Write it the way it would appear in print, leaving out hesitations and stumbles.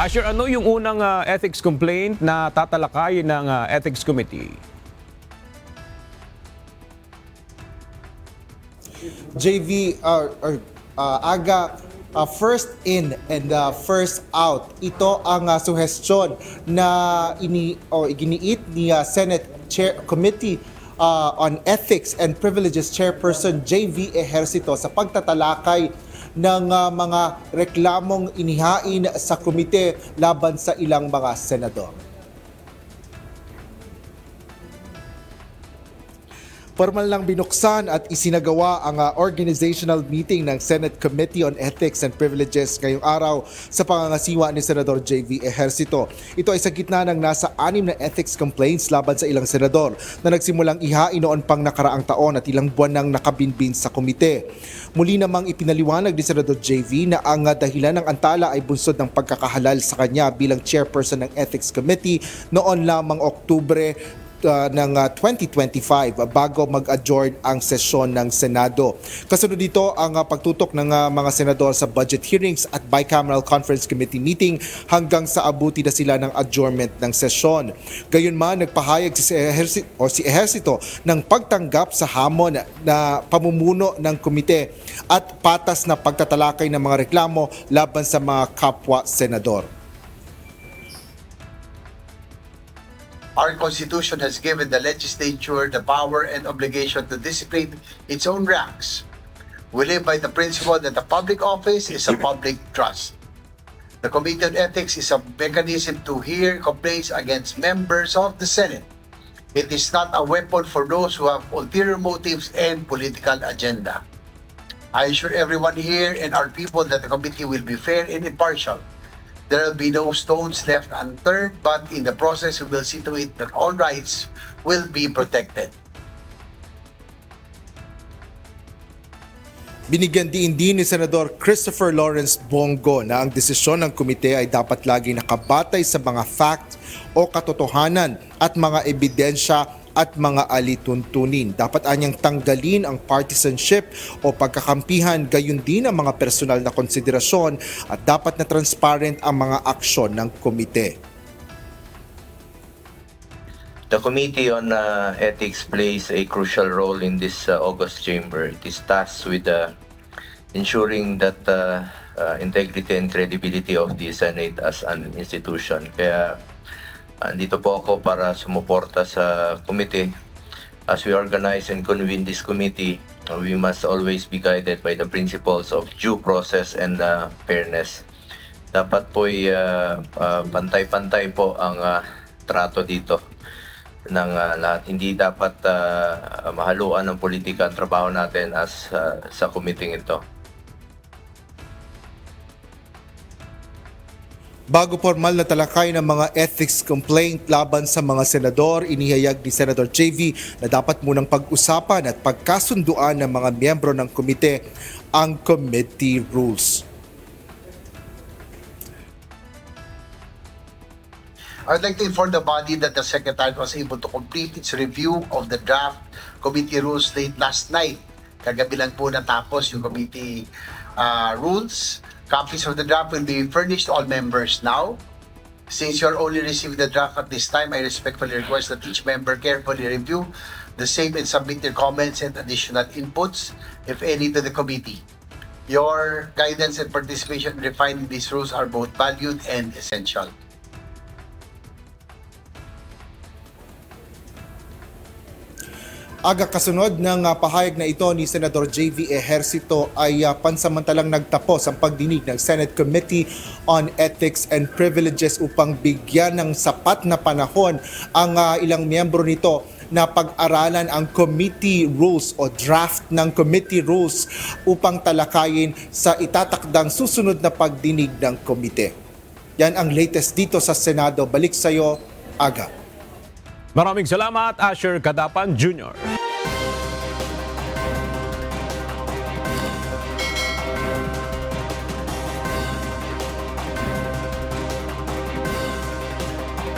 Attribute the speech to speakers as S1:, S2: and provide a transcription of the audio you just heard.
S1: Asher, ano yung unang ethics complaint na tatalakayin ng Ethics Committee?
S2: JV Aga, first in and first out. Ito ang suhestyon na iginiit ni Senate Committee on Ethics and Privileges Chairperson JV Ejercito sa pagtatalakay ng mga reklamong inihain sa komite laban sa ilang mga senador. Formal lang binuksan at isinagawa ang organizational meeting ng Senate Committee on Ethics and Privileges ngayong araw sa pangangasiwa ni Senador JV Ejercito. Ito ay sa gitna ng nasa 6 na ethics complaints laban sa ilang senador na nagsimulang ihain noon pang nakaraang taon at ilang buwan nang nakabinbin sa komite. Muli namang ipinaliwanag ni Senador JV na ang dahilan ng antala ay bunsod ng pagkakahalal sa kanya bilang chairperson ng Ethics Committee noon lamang Oktubre ng 2025 bago mag-adjourn ang sesyon ng Senado. Kasunod dito ang pagtutok ng mga senador sa budget hearings at bicameral conference committee meeting hanggang sa abuti na sila ng adjournment ng sesyon. Gayunman, nagpahayag si Ejercito ng pagtanggap sa hamon na pamumuno ng komite at patas na pagtatalakay ng mga reklamo laban sa mga kapwa senador.
S3: Our Constitution has given the legislature the power and obligation to discipline its own ranks. We live by the principle that a public office is a public trust. The Committee on Ethics is a mechanism to hear complaints against members of the Senate. It is not a weapon for those who have ulterior motives and political agenda. I assure everyone here and our people that the committee will be fair and impartial. There will be no stones left unturned, but in the process, we will see to it that all rights will be protected.
S2: Binigyan din ni Senador Christopher Lawrence Bongo na ang desisyon ng komite ay dapat lagi nakabatay sa mga fact o katotohanan at mga ebidensya at mga alituntunin. Dapat anyang tanggalin ang partisanship o pagkakampihan, gayon din ang mga personal na konsiderasyon at dapat na transparent ang mga aksyon ng komite.
S4: The Committee on Ethics plays a crucial role in this August chamber. It is tasked with ensuring that integrity and credibility of the Senate as an institution. Kaya andito po ako para sumuporta sa committee. As we organize and convene this committee, we must always be guided by the principles of due process and fairness. Dapat po pantay-pantay po ang trato dito ng lahat. Hindi dapat mahaluan ng politika ang trabaho natin as sa committee ito.
S2: Bago formal na talakay ng mga ethics complaint laban sa mga senador, inihayag ni Senator JV na dapat munang pag-usapan at pagkasunduan ng mga miyembro ng komite ang committee rules.
S3: I'd like to inform the body that the Secretary was able to complete its review of the draft committee rules late last night. Kagabi lang po natapos yung committee rules. Copies of the draft will be furnished to all members now. Since you are only receiving the draft at this time, I respectfully request that each member carefully review the same and submit their comments and additional inputs, if any, to the committee. Your guidance and participation in refining these rules are both valued and essential.
S2: Aga kasunod ng pahayag na ito ni Senador JV Ejercito ay pansamantalang nagtapos ang pagdinig ng Senate Committee on Ethics and Privileges upang bigyan ng sapat na panahon ang ilang miyembro nito na pag-aralan ang committee rules o draft ng committee rules upang talakayin sa itatakdang susunod na pagdinig ng komite. Yan ang latest dito sa Senado. Balik sa iyo, Aga.
S1: Maraming salamat, Asher Kadapan Jr.